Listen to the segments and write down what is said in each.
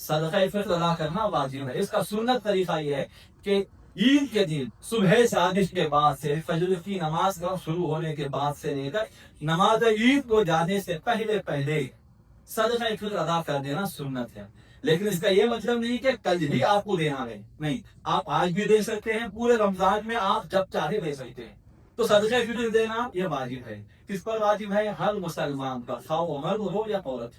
صدقہ فطر ادا کرنا واجب ہے. اس کا سنت طریقہ یہ ہے کہ عید کے دن صبح صادق کے بعد سے فجر کی نماز کا شروع ہونے کے بعد سے لے کر نماز عید کو جانے سے پہلے صدقہ فطر ادا کر دینا سنت ہے. لیکن اس کا یہ مطلب نہیں کہ کل ہی آپ کو دینا ہے، نہیں، آپ آج بھی دے سکتے ہیں، پورے رمضان میں آپ جب چاہے دے سکتے ہیں. تو صدقہ فطر دینا یہ واجب ہے. کس پر واجب ہے؟ ہر مسلمان پر، خواہ وہ مرد ہو یا عورت.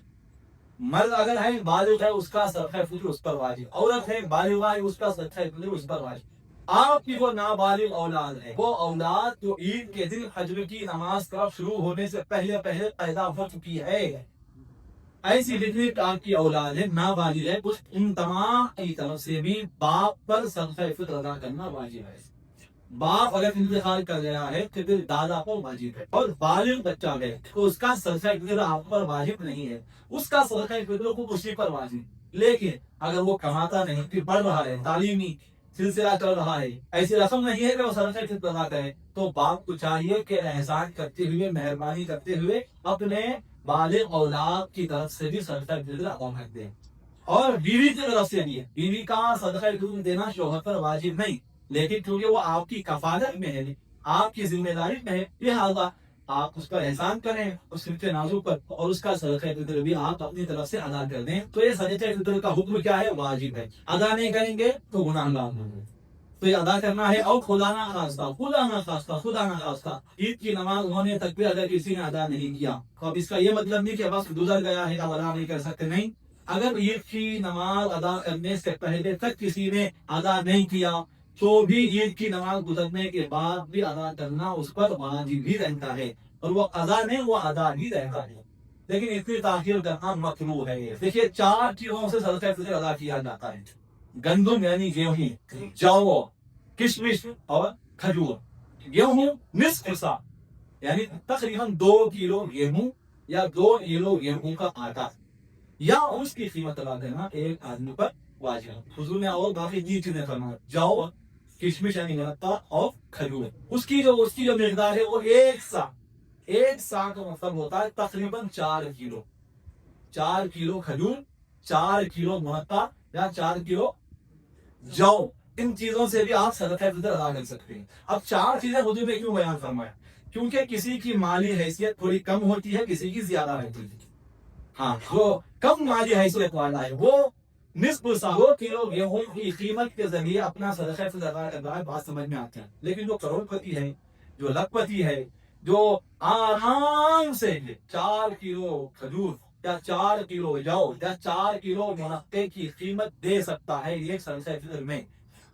مرد اگر ہے بالغ ہے اس کا صدقہ فطر اس پر واجب، عورت ہے بالغ ہے اس کا صدقہ فطر اس پر واجب. آپ کی وہ نابالغ اولاد ہے، وہ اولاد جو عید کے دن فجر کی نماز کا شروع ہونے سے پہلے پیدا ہو چکی ہے، ایسی جتنی آپ کی اولاد ہے نابالغ ہے، ان تمام کی طرف سے بھی باپ پر صدقہ فطر ادا کرنا واجب ہے. باپ اگر انتقال کر گیا ہے تو پھر دادا پر واجب ہے، اور بالغ بچہ ہے تو اس کا صدقہ فطر آپ پر واجب نہیں ہے، اس کا صدقہ فطر کو اسی پر واجب. لیکن اگر وہ کماتا نہیں، پھر پڑھ رہا ہے، تعلیمی سلسلہ چل رہا ہے، ایسی رقم نہیں ہے کہ وہ صدقہ فطر ادا کرے، تو باپ کو چاہیے کہ احسان کرتے ہوئے، مہربانی کرتے ہوئے اپنے بالغ اولاد کی طرف سے بھی صدقہ فطر ادا کر دیں. اور بیوی کی طرف سے بھی، بیوی کا صدقہ فطر دینا شوہر پر واجب نہیں، لیکن کیونکہ وہ آپ کی کفالت میں ہے، آپ کی ذمہ داری میں ہے، لہٰذا آپ اس پر احسان کریں، اس کے نازو پر، اور اس کا صدقہ فطر بھی آپ اپنی طرف سے ادا کر دیں. تو یہ صدقہ فطر کا حکم کیا ہے؟ واجب ہے. ادا نہیں کریں گے تو گناہ گار ہوں گے. تو یہ ادا کرنا ہے. اور خدا نہ خواستہ عید کی نماز ہونے تک بھی اگر کسی نے ادا نہیں کیا تو اب اس کا یہ مطلب نہیں کہ وقت گزر گیا ہے اب ادا نہیں کر سکتے، نہیں. اگر عید کی نماز ادا کرنے سے پہلے تک کسی نے ادا نہیں کیا تو بھی عید کی نماز گزرنے کے بعد بھی ادا کرنا اس پر واجب ہی رہتا ہے، اور وہ ادا نہیں، وہ ادا ہی رہتا ہے. لیکن اتنی تاخیر کرنا مکروہ ہے. دیکھیے 4 چیزوں سے صدقہ فطر ادا کیا جاتا ہے: گندم یعنی گیہوں، جو، کشمش اور کھجور. گیہوں نصف حصہ یعنی تقریباً 2 کلو گیہوں یا 2 کلو گیہوں کا آٹا یا اس کی قیمت ادا کرنا ایک آدمی پر واجب. حضور نے اور باقی 2 چیزیں فرمایا: جو، کشمش یعنی مرتا، اور کھجور. اس کی جو مقدار ہے وہ ایک سا کا مطلب ہوتا ہے تقریباً 4 کلو. 4 کلو کھجور، 4 کلو مرتا یا 4 کلو جو. ان چیزوں سے بھی آپ صدقہ فطر ادا کر سکتے ہیں. اب 4 چیزیں حضور نے کیوں بیان فرمایا؟ کیونکہ کسی کی مالی حیثیت تھوڑی کم ہوتی ہے، کسی کی زیادہ ہوتی ہے. ہاں، وہ کم مالی حیثیت والا ہے، وہ نصف سا 2 کلو گیہوں کی قیمت کے ذریعے اپنا صدقہ فطر ادا کر رہا ہے، بات سمجھ میں آتی ہے. لیکن جو کروڑ پتی ہے، جو لکھ پتی ہے، جو آرام سے 4 کلو کھجور یا 4 کلو جو یا 4 کلو مرقے کی قیمت دے سکتا ہے ایک صدقہ فطر میں،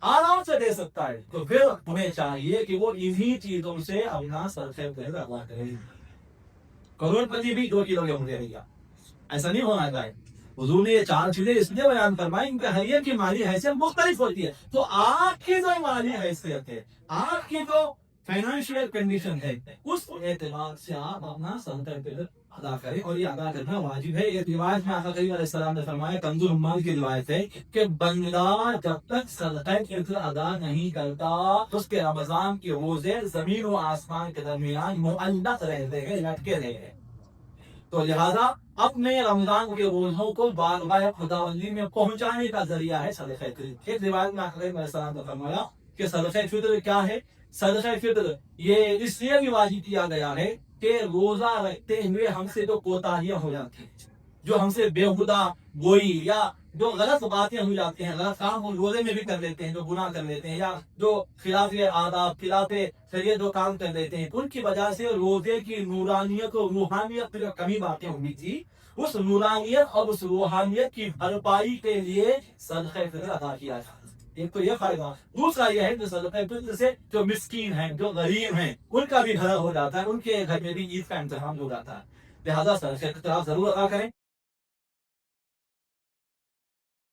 آرام سے دے سکتا ہے، تو پھر تمہیں چاہیے کہ وہ انہی چیزوں سے اپنا صدقہ فطر ادا کرے. کروڑ پتی بھی 2 کلو گیہوں دے گا، ایسا نہیں ہونا چاہیے. حضور نے یہ 4 چیزیں اس لیے بیان فرمائی ان کے ہر کی مالی حیثیت مختلف ہوتی ہے. تو آپ کی جو مالی حیثیت ہے، آپ کی جو فائنینشیل کنڈیشن ہے، اس اعتبار سے آپ اپنا صدقہ فطر ادا کریں، اور یہ ادا کرنا واجب ہے. ایک روایت میں آقا کریم علیہ السلام نے فرمایا، کنز العمال کی روایت ہے کہ بندہ جب تک صدقہ فطر ادا نہیں کرتا اس کے رمضان کے روزے زمین و آسمان کے درمیان معلق رہتے ہیں، لٹکے رہتے ہیں. تو لہذا اپنے رمضان کے روزوں کو بارگاہ خداوندی میں پہنچانے کا ذریعہ ہے صدقہ فطر. ایک روایت میں آقا کریم علیہ السلام نے فرمایا کہ صدقہ فطر کیا ہے؟ صدقہ فطر یہ اس لیے بھی واجب کیا گیا ہے کہ روزہ رکھتے ہوئے ہم سے جو کوتاہیاں ہو جاتی ہیں، جو ہم سے بےہودہ گوئی یا جو غلط باتیں ہو جاتی ہیں، غلط کام ہم روزے میں بھی کر لیتے ہیں، جو گناہ کر لیتے ہیں، یا جو خلاف آداب، خلاف شریعت جو کام کر لیتے ہیں، ان کی وجہ سے روزے کی نورانیت اور روحانیت میں جو کمی باتیں ہوئی تھی، اس نورانیت اور اس روحانیت کی بھرپائی کے لیے صدقہ فطر ادا کیا جاتا ہے. ایک تو یہ فائدہ. دوسرا یہ ہے کہ صدقہ فطر سے جو مسکین ہیں، جو غریب ہیں، ان کا بھی بھلا ہو جاتا ہے، ان کے گھر میں بھی عید کا انتظام ہو جاتا ہے. لہذا صدقہ فطر آپ ضرور ادا کریں.